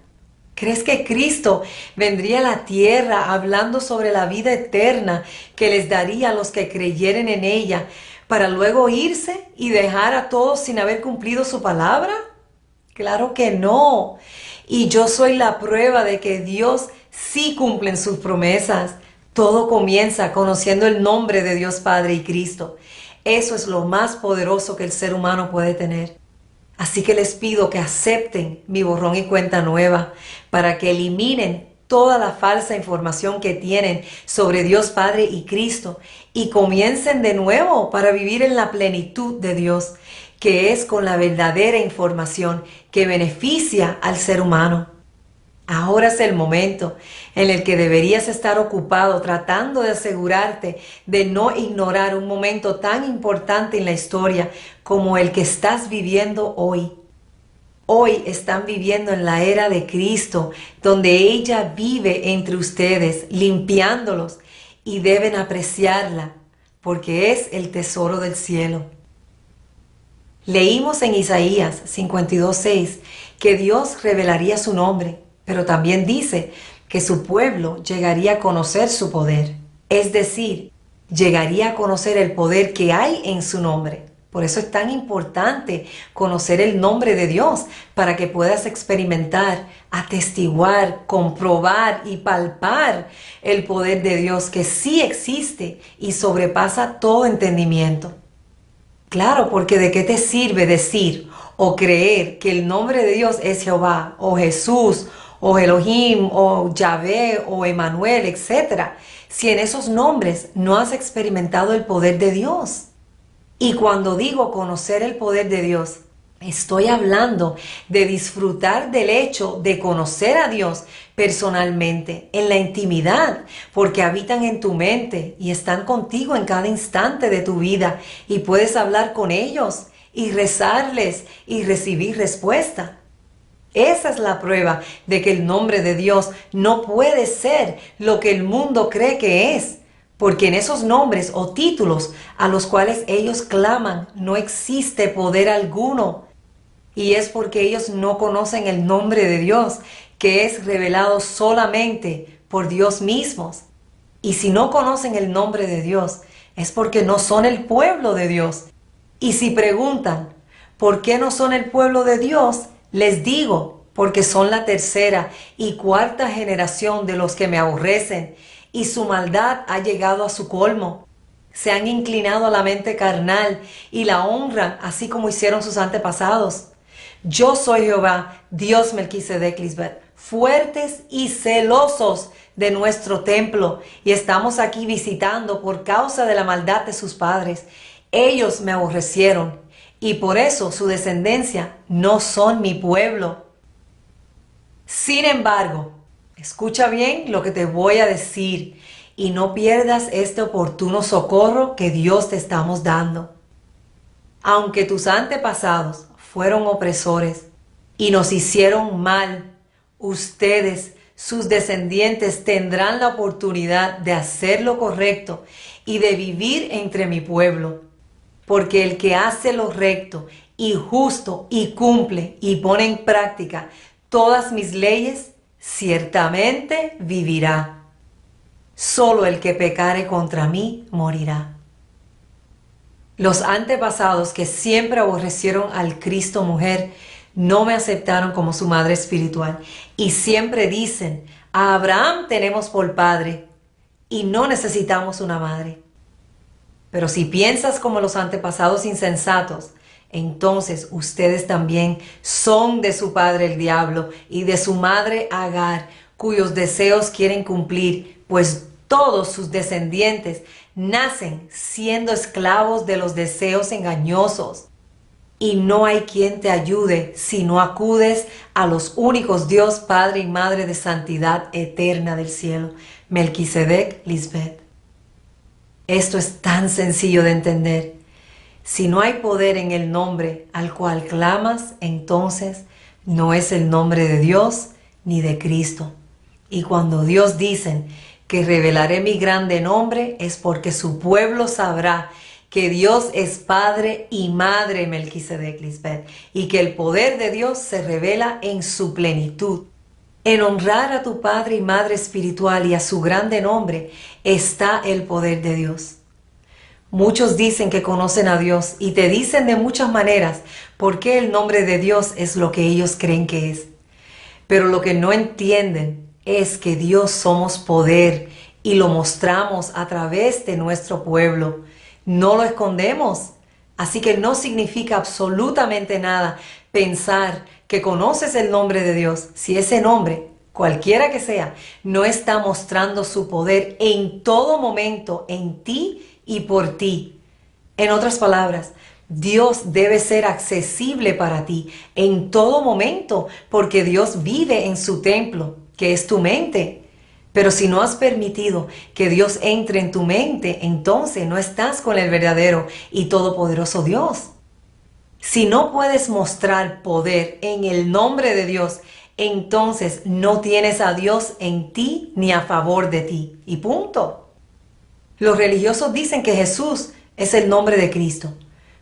Speaker 2: ¿Crees que Cristo vendría a la tierra hablando sobre la vida eterna que les daría a los que creyeren en ella para luego irse y dejar a todos sin haber cumplido su palabra? Claro que no. Y yo soy la prueba de que Dios sí cumple sus promesas. Todo comienza conociendo el nombre de Dios Padre y Cristo. Eso es lo más poderoso que el ser humano puede tener. Así que les pido que acepten mi borrón y cuenta nueva para que eliminen toda la falsa información que tienen sobre Dios Padre y Cristo y comiencen de nuevo para vivir en la plenitud de Dios, que es con la verdadera información que beneficia al ser humano. Ahora es el momento en el que deberías estar ocupado tratando de asegurarte de no ignorar un momento tan importante en la historia como el que estás viviendo hoy. Hoy están viviendo en la era de Cristo, donde ella vive entre ustedes, limpiándolos, y deben apreciarla, porque es el tesoro del cielo. Leímos en Isaías 52:6 que Dios revelaría su nombre, pero también dice que su pueblo llegaría a conocer su poder. Es decir, llegaría a conocer el poder que hay en su nombre. Por eso es tan importante conocer el nombre de Dios, para que puedas experimentar, atestiguar, comprobar y palpar el poder de Dios que sí existe y sobrepasa todo entendimiento. Claro, porque ¿de qué te sirve decir o creer que el nombre de Dios es Jehová o Jesús o Elohim, o Yahvé, o Emanuel, etcétera, si en esos nombres no has experimentado el poder de Dios? Y cuando digo conocer el poder de Dios, estoy hablando de disfrutar del hecho de conocer a Dios personalmente, en la intimidad, porque habitan en tu mente y están contigo en cada instante de tu vida, y puedes hablar con ellos y rezarles y recibir respuesta. Esa es la prueba de que el nombre de Dios no puede ser lo que el mundo cree que es, porque en esos nombres o títulos a los cuales ellos claman no existe poder alguno. Y es porque ellos no conocen el nombre de Dios, que es revelado solamente por Dios mismos. Y si no conocen el nombre de Dios, es porque no son el pueblo de Dios. Y si preguntan, ¿por qué no son el pueblo de Dios? Les digo, porque son la tercera y cuarta generación de los que me aborrecen, y su maldad ha llegado a su colmo. Se han inclinado a la mente carnal y la honran, así como hicieron sus antepasados. Yo soy Jehová, Dios Melquisedec Lisbeth, fuertes y celosos de nuestro templo, y estamos aquí visitando por causa de la maldad de sus padres. Ellos me aborrecieron, y por eso su descendencia no son mi pueblo. Sin embargo, escucha bien lo que te voy a decir, y no pierdas este oportuno socorro que Dios te estamos dando. Aunque tus antepasados fueron opresores y nos hicieron mal, ustedes, sus descendientes, tendrán la oportunidad de hacer lo correcto y de vivir entre mi pueblo. Porque el que hace lo recto y justo y cumple y pone en práctica todas mis leyes, ciertamente vivirá. Solo el que pecare contra mí morirá. Los antepasados que siempre aborrecieron al Cristo mujer no me aceptaron como su madre espiritual y siempre dicen, a Abraham tenemos por padre y no necesitamos una madre. Pero si piensas como los antepasados insensatos, entonces ustedes también son de su padre el diablo y de su madre Agar, cuyos deseos quieren cumplir, pues todos sus descendientes nacen siendo esclavos de los deseos engañosos. Y no hay quien te ayude si no acudes a los únicos Dios, Padre y Madre de santidad eterna del cielo, Melquisedec Lisbeth. Esto es tan sencillo de entender. Si no hay poder en el nombre al cual clamas, entonces no es el nombre de Dios ni de Cristo. Y cuando Dios dice que revelaré mi grande nombre, es porque su pueblo sabrá que Dios es Padre y Madre Melquisedec Lisbeth, y que el poder de Dios se revela en su plenitud. En honrar a tu Padre y Madre espiritual y a su grande nombre está el poder de Dios. Muchos dicen que conocen a Dios y te dicen de muchas maneras por qué el nombre de Dios es lo que ellos creen que es. Pero lo que no entienden es que Dios somos poder y lo mostramos a través de nuestro pueblo. No lo escondemos. Así que no significa absolutamente nada pensar que conoces el nombre de Dios si ese nombre, cualquiera que sea, no está mostrando su poder en todo momento en ti y por ti. En otras palabras, Dios debe ser accesible para ti en todo momento porque Dios vive en su templo, que es tu mente. Pero si no has permitido que Dios entre en tu mente, entonces no estás con el verdadero y todopoderoso Dios. Si no puedes mostrar poder en el nombre de Dios, entonces no tienes a Dios en ti ni a favor de ti. Y punto. Los religiosos dicen que Jesús es el nombre de Cristo,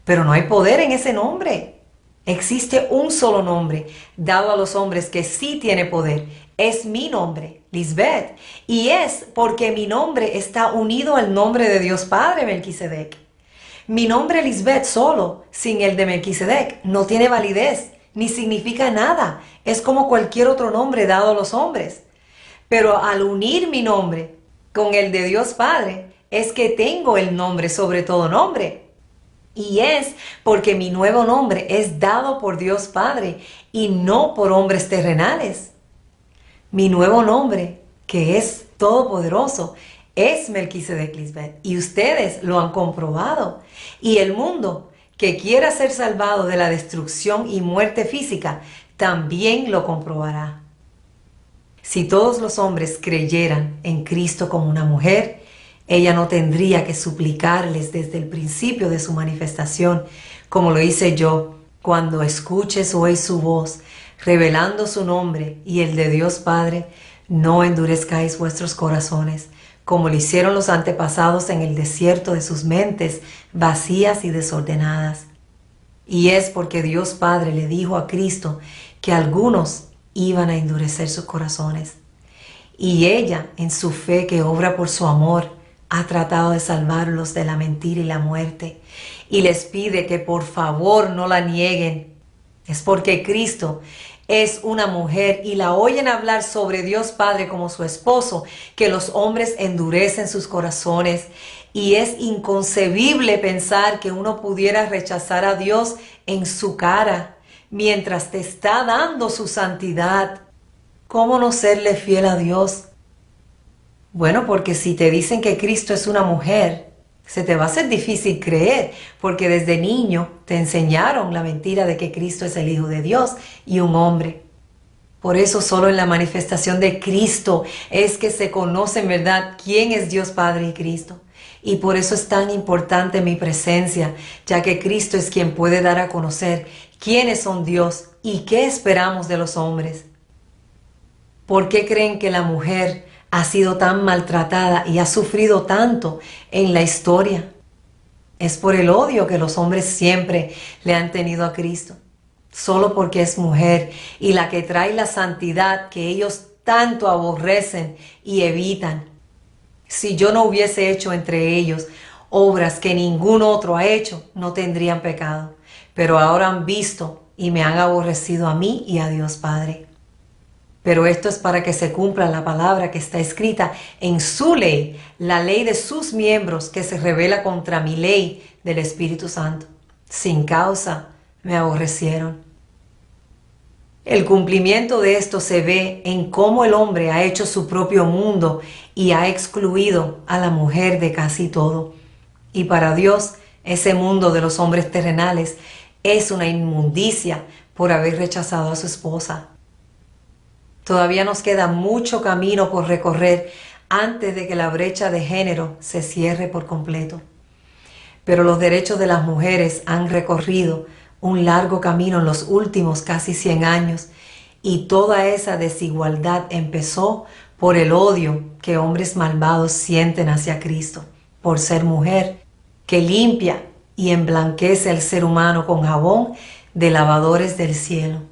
Speaker 2: pero no hay poder en ese nombre. Existe un solo nombre dado a los hombres que sí tiene poder. Es mi nombre, Lisbeth, y es porque mi nombre está unido al nombre de Dios Padre Melquisedec. Mi nombre Lisbeth solo, sin el de Melquisedec, no tiene validez, ni significa nada. Es como cualquier otro nombre dado a los hombres. Pero al unir mi nombre con el de Dios Padre, es que tengo el nombre sobre todo nombre. Y es porque mi nuevo nombre es dado por Dios Padre y no por hombres terrenales. Mi nuevo nombre, que es todopoderoso, es Melquisedec Lisbeth, y ustedes lo han comprobado. Y el mundo que quiera ser salvado de la destrucción y muerte física también lo comprobará. Si todos los hombres creyeran en Cristo como una mujer, ella no tendría que suplicarles desde el principio de su manifestación, como lo hice yo. Cuando escuches hoy su voz, revelando su nombre y el de Dios Padre, no endurezcáis vuestros corazones, como lo hicieron los antepasados en el desierto de sus mentes vacías y desordenadas. Y es porque Dios Padre le dijo a Cristo que algunos iban a endurecer sus corazones. Y ella, en su fe que obra por su amor, ha tratado de salvarlos de la mentira y la muerte. Y les pide que por favor no la nieguen. Es porque Cristo es una mujer y la oyen hablar sobre Dios Padre como su esposo, que los hombres endurecen sus corazones. Y es inconcebible pensar que uno pudiera rechazar a Dios en su cara mientras te está dando su santidad. ¿Cómo no serle fiel a Dios? Bueno, porque si te dicen que Cristo es una mujer, se te va a hacer difícil creer, porque desde niño te enseñaron la mentira de que Cristo es el Hijo de Dios y un hombre. Por eso solo en la manifestación de Cristo es que se conoce en verdad quién es Dios Padre y Cristo. Y por eso es tan importante mi presencia, ya que Cristo es quien puede dar a conocer quiénes son Dios y qué esperamos de los hombres. ¿Por qué creen que la mujer ha sido tan maltratada y ha sufrido tanto en la historia? Es por el odio que los hombres siempre le han tenido a Cristo. Solo porque es mujer y la que trae la santidad que ellos tanto aborrecen y evitan. Si yo no hubiese hecho entre ellos obras que ningún otro ha hecho, no tendrían pecado. Pero ahora han visto y me han aborrecido a mí y a Dios Padre. Pero esto es para que se cumpla la palabra que está escrita en su ley, la ley de sus miembros que se revela contra mi ley del Espíritu Santo. Sin causa me aborrecieron. El cumplimiento de esto se ve en cómo el hombre ha hecho su propio mundo y ha excluido a la mujer de casi todo. Y para Dios, ese mundo de los hombres terrenales es una inmundicia por haber rechazado a su esposa. Todavía nos queda mucho camino por recorrer antes de que la brecha de género se cierre por completo. Pero los derechos de las mujeres han recorrido un largo camino en los últimos casi 100 años y toda esa desigualdad empezó por el odio que hombres malvados sienten hacia Cristo, por ser mujer, que limpia y emblanquece al ser humano con jabón de lavadores del cielo.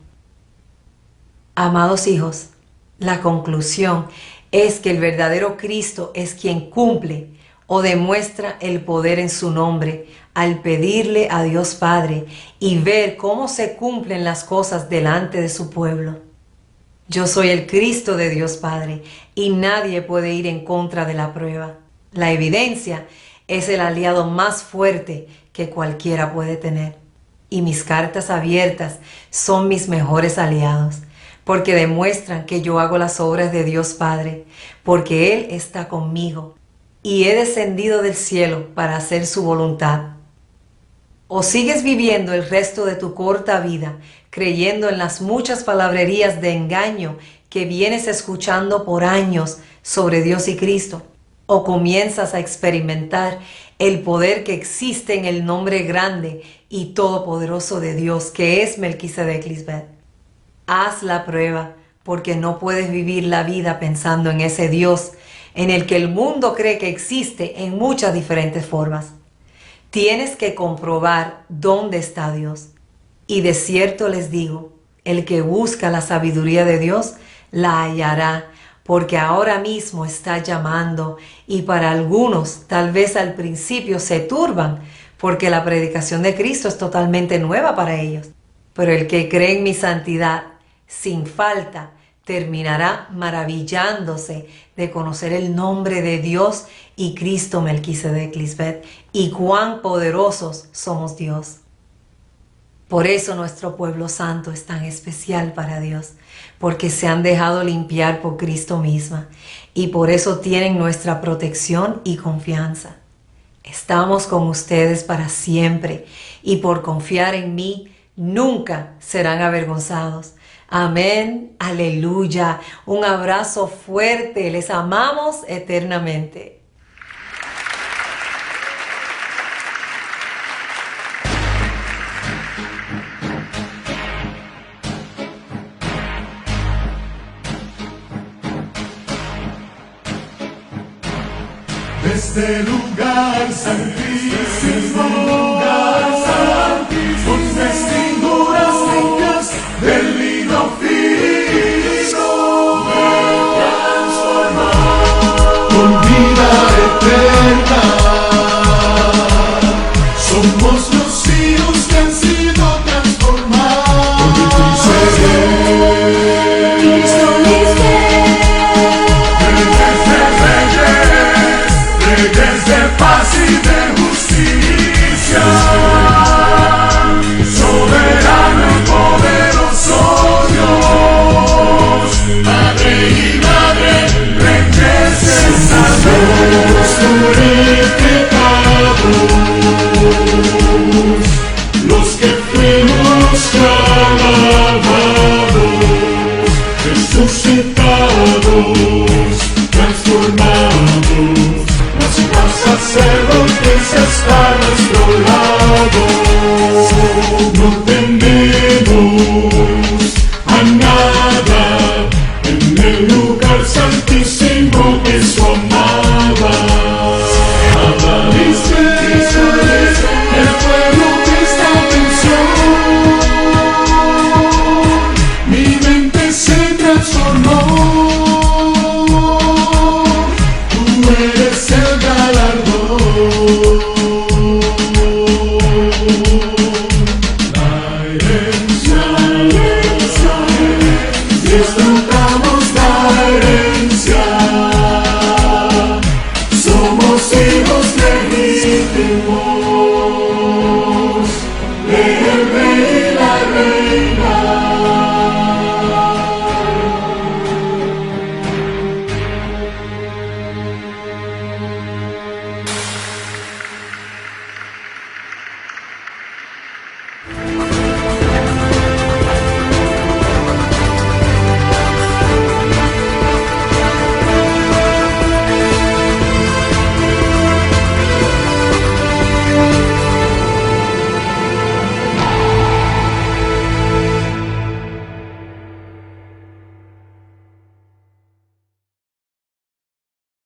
Speaker 2: Amados hijos, la conclusión es que el verdadero Cristo es quien cumple o demuestra el poder en su nombre al pedirle a Dios Padre y ver cómo se cumplen las cosas delante de su pueblo. Yo soy el Cristo de Dios Padre y nadie puede ir en contra de la prueba. La evidencia es el aliado más fuerte que cualquiera puede tener. Y mis cartas abiertas son mis mejores aliados, porque demuestran que yo hago las obras de Dios Padre, porque Él está conmigo y he descendido del cielo para hacer su voluntad. ¿O sigues viviendo el resto de tu corta vida creyendo en las muchas palabrerías de engaño que vienes escuchando por años sobre Dios y Cristo? ¿O comienzas a experimentar el poder que existe en el nombre grande y todopoderoso de Dios, que es Melquisedec Lisbeth? Haz la prueba, porque no puedes vivir la vida pensando en ese Dios en el que el mundo cree que existe en muchas diferentes formas. Tienes que comprobar dónde está Dios. Y de cierto les digo, el que busca la sabiduría de Dios, la hallará, porque ahora mismo está llamando, y para algunos tal vez al principio se turban, porque la predicación de Cristo es totalmente nueva para ellos. Pero el que cree en mi santidad, sin falta, terminará maravillándose de conocer el nombre de Dios y Cristo Melquisedec Lisbeth, y cuán poderosos somos Dios. Por eso nuestro pueblo santo es tan especial para Dios, porque se han dejado limpiar por Cristo misma, y por eso tienen nuestra protección y confianza. Estamos con ustedes para siempre, y por confiar en mí, nunca serán avergonzados. Amén, aleluya. Un abrazo fuerte, les amamos eternamente.
Speaker 3: Este lugar santísimo, con vestiduras limpias del lino fino, con vida eterna. Somos los hijos que han sido transformados.
Speaker 4: Cristo mis
Speaker 3: Reyes de paz y de justicia, soberano y poderoso Dios, Padre y Madre, Reyes de salvos purificados, los que fuimos clavados, resucitados.